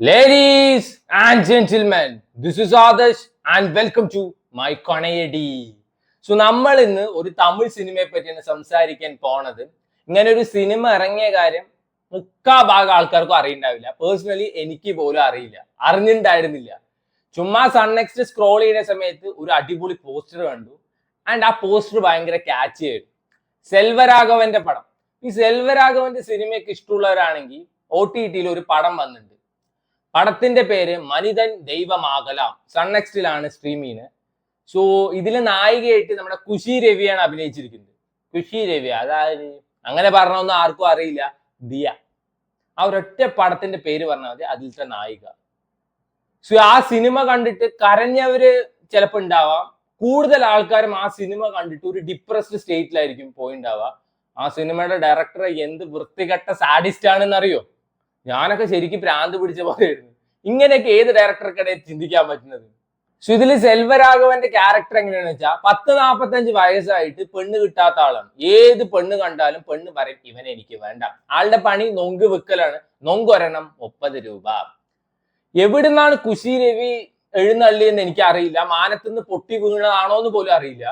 Ladies and gentlemen, this is Adarsh and welcome to my Konayadi. നമ്മൾ ഇന്ന് ഒരു തമിഴ് സിനിമയെ പറ്റിയാണ് സംസാരിക്കാൻ പോണത്. ഇങ്ങനെ ഒരു സിനിമ ഇറങ്ങിയ കാര്യം മുക്കാ ഭാഗം ആൾക്കാർക്കും അറിയണ്ടാവില്ല. പേഴ്സണലി എനിക്ക് പോലും അറിയില്ല, അറിഞ്ഞിട്ടുണ്ടായിരുന്നില്ല. ചുമ്മാ സൺ നെക്സ്റ്റ് സ്ക്രോൾ ചെയ്യുന്ന സമയത്ത് ഒരു അടിപൊളി പോസ്റ്റർ കണ്ടു. ആൻഡ് ആ പോസ്റ്റർ ഭയങ്കര ക്യാച്ച് ആയിരുന്നു. സെൽവരാഘവന്റെ പടം. ഈ സെൽവരാഘവന്റെ സിനിമയൊക്കെ ഇഷ്ടമുള്ളവരാണെങ്കിൽ OTT ഒരു പടം വന്നിട്ടുണ്ട്. പടത്തിന്റെ പേര് മനിതൻ ദൈവമാകലാം. സൺ നെക്സ്റ്റിലാണ് സ്ട്രീം ചെയ്യുന്നത്. സോ ഇതിലെ നായികയായിട്ട് നമ്മുടെ ഖുഷി രവിയാണ് അഭിനയിച്ചിരിക്കുന്നത്. ഖുഷി രവി, അതായത് അങ്ങനെ പറഞ്ഞൊന്നും ആർക്കും അറിയില്ല, ദിയ. ആ ഒരൊറ്റ പടത്തിന്റെ പേര് പറഞ്ഞാൽ മതി, അതിലത്തെ നായിക. സോ ആ സിനിമ കണ്ടിട്ട് കരഞ്ഞവര് ചിലപ്പോൾ ഉണ്ടാവാം. കൂടുതൽ ആൾക്കാരും ആ സിനിമ കണ്ടിട്ട് ഒരു ഡിപ്രസ്ഡ് സ്റ്റേറ്റിലായിരിക്കും പോയിണ്ടാവുക. ആ സിനിമയുടെ ഡയറക്ടർ എന്ത് വൃത്തികെട്ട സാഡിസ്റ്റ് ആണെന്ന് അറിയോ? ഞാനൊക്കെ ശരിക്കും ഭ്രാന്ത് പിടിച്ച പോലെയായിരുന്നു. ഇങ്ങനെയൊക്കെ ഏത് ഡയറക്ടർക്കിടെ ചിന്തിക്കാൻ പറ്റുന്നത്? സോ ഇതിൽ സെൽവരാഘവന്റെ ക്യാരക്ടർ എങ്ങനെയാണെന്ന് വെച്ചാൽ 10-45 വയസ്സായിട്ട് പെണ്ണ് കിട്ടാത്ത ആളാണ്. ഏത് പെണ്ണ് കണ്ടാലും പെണ്ണ് പറയും ഇവനെ എനിക്ക് വേണ്ട. ആളുടെ പണി നൊങ്ക് വെക്കലാണ്. നൊങ്കൊരെണ്ണം 30 രൂപ. എവിടുന്നാണ് ഖുഷി രവി എഴുന്നള്ളിയെന്ന് എനിക്ക് അറിയില്ല. മാനത്തുനിന്ന് പൊട്ടി വീണതാണോ എന്ന് പോലും അറിയില്ല.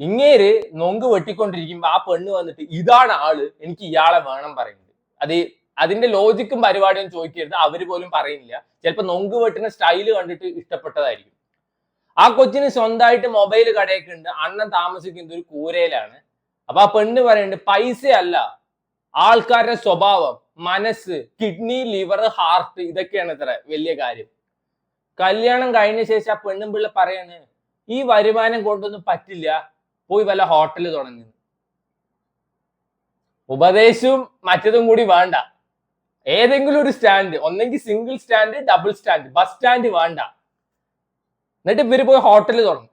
ഇങ്ങേര് നൊങ്ക് വെട്ടിക്കൊണ്ടിരിക്കുമ്പോ ആ പെണ്ണ് വന്നിട്ട് ഇതാണ് ആള്, എനിക്ക് ഇയാളെ വേണം പറയുന്നത്. അതിന്റെ ലോജിക്കും പരിപാടിയും ചോദിക്കരുത്, അവര് പോലും പറയുന്നില്ല. ചിലപ്പോ നൊങ്ക് വെട്ടുന്ന സ്റ്റൈല് കണ്ടിട്ട് ഇഷ്ടപ്പെട്ടതായിരിക്കും. ആ കൊച്ചിന് സ്വന്തമായിട്ട് മൊബൈൽ കടയൊക്കെ ഉണ്ട്. അണ്ണൻ താമസിക്കുന്നത് ഒരു കൂരയിലാണ്. അപ്പൊ ആ പെണ്ണ് പറയുന്നുണ്ട് പൈസ അല്ല, ആൾക്കാരുടെ സ്വഭാവം, മനസ്സ്, കിഡ്നി, ലിവർ, ഹാർട്ട്, ഇതൊക്കെയാണ് ഇത്ര വലിയ കാര്യം. കല്യാണം കഴിഞ്ഞ ശേഷം ആ പെണ്ണും പിള്ള പറയാണ് ഈ വരുമാനം കൊണ്ടൊന്നും പറ്റില്ല, പോയി വല്ല ഹോട്ടൽ തുടങ്ങി. ഉപദേശവും മറ്റതും കൂടി വേണ്ട. ഏതെങ്കിലും ഒരു സ്റ്റാൻഡ്, ഒന്നെങ്കിൽ single stand, double stand, bus stand വേണ്ട. എന്നിട്ട് ഇവര് പോയി ഹോട്ടൽ തുടങ്ങും.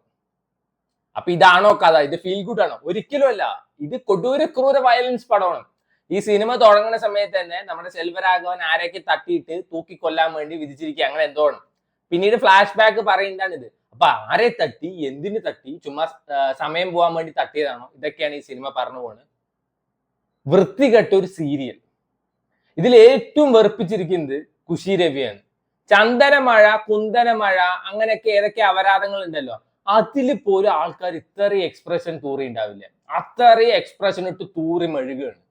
അപ്പൊ ഇതാണോ കഥ? ഇത് ഫീൽ ഗുഡ് ആണോ? ഒരിക്കലും അല്ല. ഇത് കൊടൂര ക്രൂര വയലൻസ് പടമാണ്. ഈ സിനിമ തുടങ്ങുന്ന സമയത്ത് തന്നെ നമ്മുടെ സെൽവരാഘവൻ ആരെയൊക്കെ തട്ടിയിട്ട് തൂക്കിക്കൊല്ലാൻ വേണ്ടി വിധിച്ചിരിക്കുക, അങ്ങനെ എന്തോ ആണ്. പിന്നീട് ഫ്ലാഷ് ബാക്ക് പറയുന്നതാണ് ഇത്. അപ്പൊ ആരെ തട്ടി, എന്തിന് തട്ടി, ചുമ്മാ സമയം പോകാൻ വേണ്ടി തട്ടിയതാണോ? ഇതൊക്കെയാണ് ഈ സിനിമ പറഞ്ഞു പോകുന്നത്. വൃത്തികെട്ട ഒരു സീരിയൽ. ഇതിൽ ഏറ്റവും വെറുപ്പിച്ചിരിക്കുന്നത് ഖുഷി രവിയാണ്. ചന്ദനമഴ, കുന്തനമഴ, അങ്ങനെയൊക്കെ ഏതൊക്കെ അപരാധങ്ങൾ ഉണ്ടല്ലോ, അതിൽ പോലും ആൾക്കാർ ഇത്രയും എക്സ്പ്രഷൻ തൂറി ഉണ്ടാവില്ല. അത്രയും എക്സ്പ്രഷൻ ഇട്ട് തൂറി മെഴുകുകയാണ്.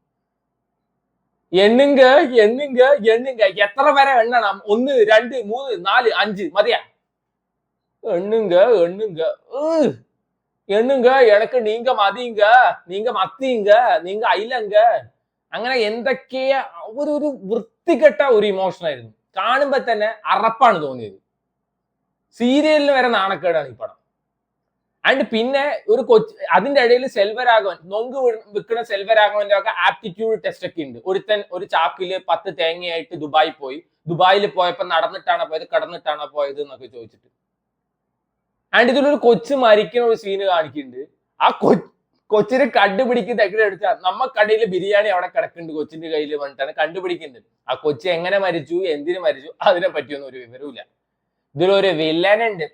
എണ്ണുങ്ക എണ്ണുങ്ക എണ്ണുങ്ക, എത്ര വരെ എണ്ണണം? 1 2 3 4 5 മതിയാ? എണ്ണുങ്ക എണ്ണുങ്ക എണ്ണുങ്ക, എനക്ക് നീങ്ക മതിങ്ക, നീങ്ക മത്തിങ്ക, നീങ്ക അയിലങ്ക, അങ്ങനെ എന്തൊക്കെയാ. ഒരു വൃത്തികെട്ട ഒരു ഇമോഷൻ ആയിരുന്നു. കാണുമ്പോ തന്നെ അറപ്പാണ് തോന്നിയത്. സീരിയലിന് വരെ നാണക്കേടാണ് ഈ പടം. ആൻഡ് പിന്നെ ഒരു അതിന്റെ ഇടയിൽ സെൽവരാഘവൻ, നൊങ്ക് വിൽക്കുന്ന സെൽവരാഘവന്റെ ഒക്കെ ആപ്റ്റിറ്റ്യൂഡ് ടെസ്റ്റ് ഒക്കെ ഉണ്ട്. ഒരു ചാക്കില് 10 തേങ്ങയായിട്ട് ദുബായി പോയി. ദുബായിൽ പോയപ്പോ നടന്നിട്ടാണോ പോയത്, കടന്നിട്ടാണോ പോയത് എന്നൊക്കെ ചോദിച്ചിട്ട്. ആൻഡ് ഇതിലൊരു കൊച്ചു മരിക്കുന്ന ഒരു സീന് കാണിക്കുന്നുണ്ട്. ആ കൊച്ചിനെ കണ്ടുപിടിക്കുന്ന എങ്ങനെ എടുത്താൽ നമ്മക്കടയിൽ ബിരിയാണി അവിടെ കിടക്കുന്നുണ്ട്, കൊച്ചിന്റെ കയ്യിൽ വന്നിട്ടാണ് കണ്ടുപിടിക്കുന്നത്. ആ കൊച്ചി എങ്ങനെ മരിച്ചു, എന്തിനു മരിച്ചു, അതിനെ പറ്റിയൊന്നും ഒരു വിവരമില്ല. ഇതിലൊരു വില്ലനുണ്ട്,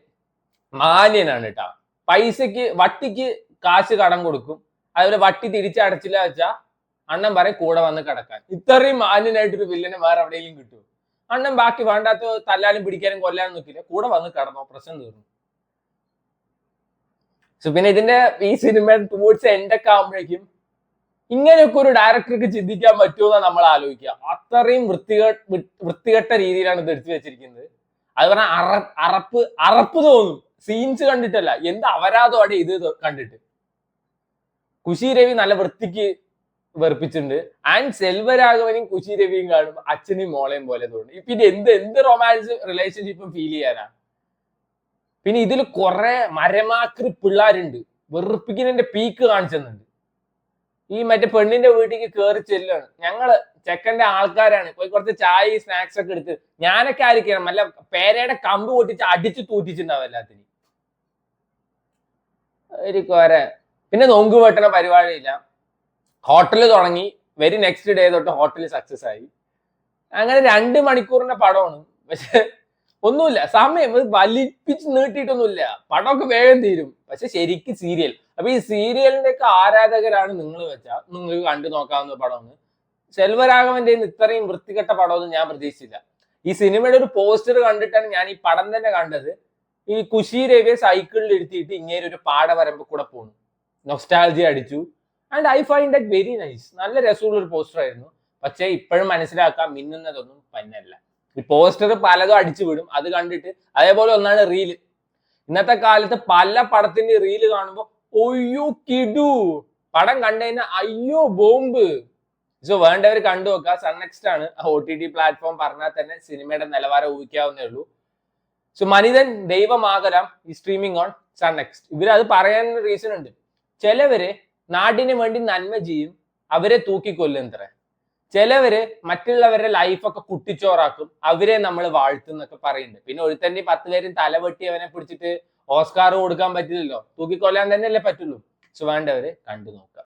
മാന്യനാണ് കേട്ടാ. പൈസക്ക് വട്ടിക്ക് കാശ് കടം കൊടുക്കും, അതുപോലെ വട്ടി തിരിച്ചടച്ചില്ല വെച്ചാ അണ്ണൻ പറയും കൂടെ വന്ന് കിടക്കാൻ. ഇത്രയും മാന്യനായിട്ടൊരു വില്ലനെ വേറെ എവിടെയെങ്കിലും കിട്ടും? അണ്ണൻ ബാക്കി വേണ്ടാത്ത തല്ലാനും പിടിക്കാനും കൊല്ലാനും നിൽക്കില്ല, കൂടെ വന്ന് കിടന്നോ, പ്രശ്നം തീർന്നു. സോ പിന്നെ ഇതിന്റെ ഈ സിനിമ ടുവേർഡ്സ് എൻഡൊക്കെ ആകുമ്പോഴേക്കും ഇങ്ങനെയൊക്കെ ഒരു ഡയറക്ടർക്ക് ചിന്തിക്കാൻ പറ്റുമെന്നാണ് നമ്മൾ ആലോചിക്കുക. അത്രയും വൃത്തികെട്ട രീതിയിലാണ് ഇത് എടുത്തു വെച്ചിരിക്കുന്നത്. അത് പറഞ്ഞാൽ അറപ്പ് തോന്നും. സീൻസ് കണ്ടിട്ടല്ല, എന്ത് അപരാധമാണ് ഇത് കണ്ടിട്ട്. ഖുഷി രവി നല്ല വൃത്തിക്ക് വെറുപ്പിച്ചിട്ടുണ്ട്. ആൻഡ് സെൽവരാഘവനും ഖുഷി രവിയും കാണും അച്ഛനും മോളെയും പോലെ തോന്നും. പിന്നെ എന്ത് റൊമാൻസ് റിലേഷൻഷിപ്പും ഫീൽ ചെയ്യാനാ. പിന്നെ ഇതിൽ കുറെ മരമാക്രി പിള്ളേരുണ്ട്, വെറുപ്പിക്കുന്നതിന്റെ പീക്ക് കാണിച്ചെന്നുണ്ട്. ഈ മറ്റേ പെണ്ണിന്റെ വീട്ടിലേക്ക് കയറി ചെല്ലാണ്. ഞങ്ങള് ചെക്കന്റെ ആൾക്കാരാണ്, പോയി കുറച്ച് ചായ സ്നാക്സ് ഒക്കെ എടുത്ത്, ഞാനൊക്കെ ആയിരിക്കണം അല്ല പേരയുടെ കമ്പ് പൊട്ടിച്ച് അടിച്ചു തൂറ്റിച്ചിട്ടുണ്ടാവും എല്ലാത്തിനും. ഒരു കുറെ. പിന്നെ നൊങ്ക് വെട്ടണ പരിപാടിയില്ല. ഹോട്ടല് തുടങ്ങി, വെരി നെക്സ്റ്റ് ഡേ തൊട്ട് ഹോട്ടലിൽ സക്സസ് ആയി. അങ്ങനെ 2 മണിക്കൂറിന്റെ പടമാണ്. പക്ഷെ ഒന്നുമില്ല, സമയം വലിപ്പിച്ച് നീട്ടിയിട്ടൊന്നുമില്ല. പടമൊക്കെ വേഗം തീരും. പക്ഷെ ശരിക്കും സീരിയൽ. അപ്പൊ ഈ സീരിയലിന്റെ ഒക്കെ ആരാധകരാണ് നിങ്ങൾ വെച്ചാൽ നിങ്ങൾക്ക് കണ്ടു നോക്കാവുന്ന പടമാണ്. സെൽവരാഘവന്റെ ഇത്രയും വൃത്തികെട്ട പടമൊന്നും ഞാൻ പ്രതീക്ഷിച്ചില്ല. ഈ സിനിമയുടെ ഒരു പോസ്റ്റർ കണ്ടിട്ടാണ് ഞാൻ ഈ പടം തന്നെ കണ്ടത്. ഈ കുശി രവിയെ സൈക്കിളിൽ ഇരുത്തിയിട്ട് ഇങ്ങനെ ഒരു പാടവരമ്പ് കൂടെ പോണു, നൊസ്റ്റാൾജി അടിച്ചു. And I find that very nice. നല്ല രസമുള്ള ഒരു പോസ്റ്റർ ആയിരുന്നു. പക്ഷേ ഇപ്പോഴും മനസ്സിലാക്കാം മിന്നുന്നതൊന്നും പന്നല്ല. ഈ പോസ്റ്റർ പലതും അടിച്ചു വിടും, അത് കണ്ടിട്ട്. അതേപോലെ ഒന്നാണ് റീല്. ഇന്നത്തെ കാലത്ത് പല പടത്തിന്റെ റീല് കാണുമ്പോൾ ഒയ്യോ കിടു, പടം കണ്ടുകഴിഞ്ഞാൽ അയ്യോ ബോംബ്. സോ വേണ്ടവർ കണ്ടു നോക്കുക. സൺ നെക്സ്റ്റ് ആണ് OTT പ്ലാറ്റ്ഫോം. പറഞ്ഞാൽ തന്നെ സിനിമയുടെ നിലവാരം ഊഹിക്കാവുന്നേ ഉള്ളൂ. സോ മനിതൻ ദൈവമാകലാം ഈ സ്ട്രീമിംഗ് ഓൺ സൺ നെക്സ്റ്റ്. ഇവരത് പറയാൻ റീസൺ ഉണ്ട്. ചിലവര് നാടിന് വേണ്ടി നന്മ ചെയ്യും, അവരെ തൂക്കിക്കൊല്ലുന്നത്ര. ചിലവര് മറ്റുള്ളവരുടെ ലൈഫൊക്കെ കുട്ടിച്ചോറാക്കും, അവരെ നമ്മൾ വാഴ്ത്തും എന്നൊക്കെ പറയുന്നുണ്ട്. പിന്നെ ഒരുത്തന്നെ 10 പേരും തലവെട്ടി അവനെ പിടിച്ചിട്ട് ഓസ്കാർ കൊടുക്കാൻ പറ്റില്ലല്ലോ, തൂക്കിക്കൊല്ലാൻ തന്നെയല്ലേ പറ്റുള്ളൂ. സോ വേണ്ടവര് കണ്ടു നോക്കാം.